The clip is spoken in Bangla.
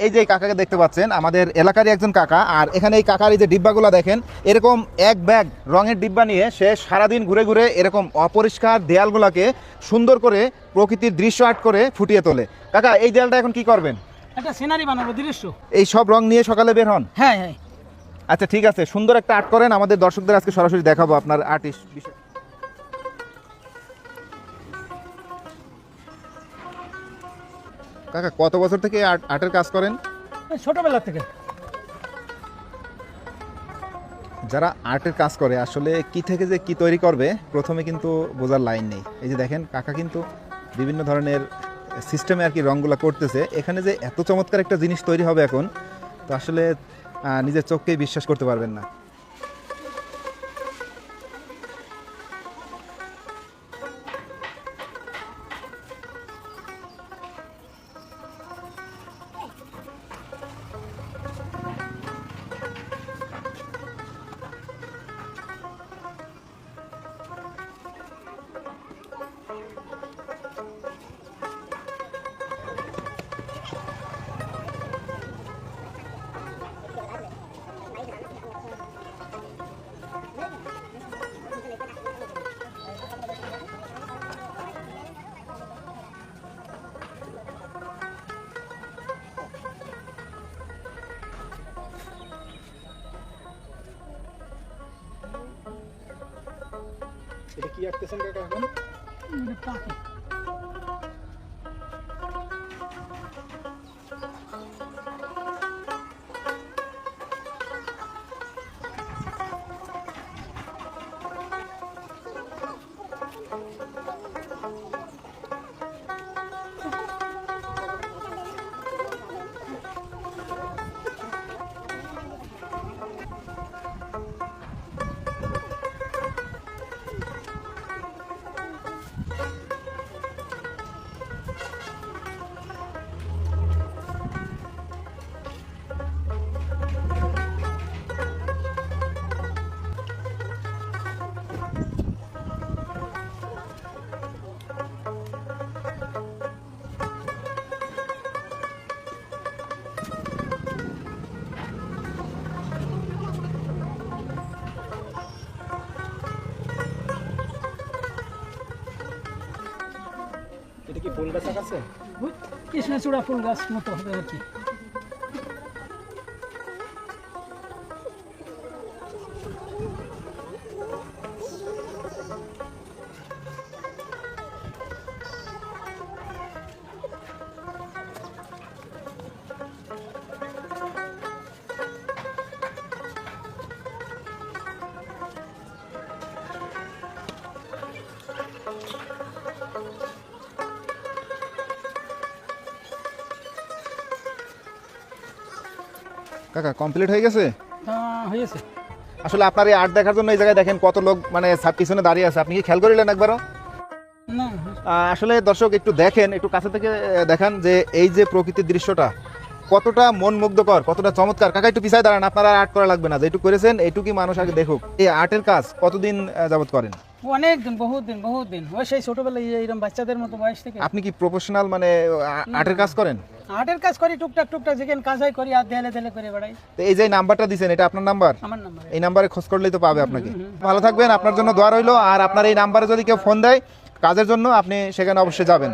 এই যে কাকাকে দেখতে পাচ্ছেন আমাদের এলাকারই একজন কাকা, আর এখানে এই কাকার এই যে ডিব্বাগুলো দেখেন, এরকম এক ব্যাগ রঙের ডিব্বা নিয়ে সে সারাদিন ঘুরে ঘুরে এরকম অপরিষ্কার দেয়ালগুলোকে সুন্দর করে প্রকৃতির দৃশ্য আর্ট করে ফুটিয়ে তোলে। কাকা এই দেয়ালটা এখন কি করবেন? একটা সিনারি বানাবো, দৃশ্য। এই সব রং নিয়ে সকালে বের হন? হ্যাঁ হ্যাঁ। আচ্ছা ঠিক আছে, সুন্দর একটা আর্ট করেন, আমাদের দর্শকদের আজকে সরাসরি দেখাবো আপনার আর্টিস্ট বিষয়। কাকা কত বছর থেকে আর্টের কাজ করেন? ছোটবেলা থেকে। যারা আর্টের কাজ করে আসলে কি থেকে যে কি তৈরি করবে প্রথমে কিন্তু বোঝার লাইন নেই। এই যে দেখেন কাকা কিন্তু বিভিন্ন ধরনের সিস্টেমে আর কি রঙগুলো করতেছে। এখানে যে এত চমৎকার একটা জিনিস তৈরি হবে এখন, তো আসলে নিজের চোখকেই বিশ্বাস করতে পারবেন না। এটা কি আঁকতেছেন কাকা এখন? পাখি। এটা কি ফুল গাছ আছে? কৃষ্ণচূড়া ফুল গাছ মতো হবে আর কি। কাকা কমপ্লিট হয়ে গেছে? হয়েছে। আসলে আপনার এই আর্ট দেখার জন্য এই জায়গায় দেখেন কত লোক মানে পিছনে দাঁড়িয়ে আছে, আপনি কি খেয়াল করিলেন একবারও? না। আসলে দর্শক একটু দেখেন, একটু কাছে থেকে দেখান যে এই যে প্রকৃতির দৃশ্যটা কতটা মন মুগ্ধকর, কতটা চমৎকার। কাকা একটু পিছায় দাঁড়ান, আপনারা আর্ট করা লাগবে না, যেটু করেছেন এইটুকুই মানুষ আগে দেখুক। এই আর্টের কাজ কতদিন যাবত করেন? অনেক দিন, বহুত দিন, বহুত দিন। ওই সেই ছোটবেলায় এইরকম বাচ্চাদের মতো বয়স থেকে। আপনি কি প্রফেশনাল মানে আর্টের কাজ করেন? আর্টের কাজ করি, টুকটাক টুকটাক যেখানে কাজ হয় করি, আর দেয়ালে দেয়ালে করে বেড়াই। তো এই যে নাম্বারটা দিছেন, এটা আপনার নাম্বার? আমার নাম্বার। এই নাম্বারে খোঁজ করলেই তো পাবে আপনাকে। ভালো থাকবেন, আপনার জন্য দোয়া রইলো। আর আপনার এই নাম্বারে যদি কেউ ফোন দেয় কাজের জন্য, আপনি সেখানে অবশ্যই যাবেন।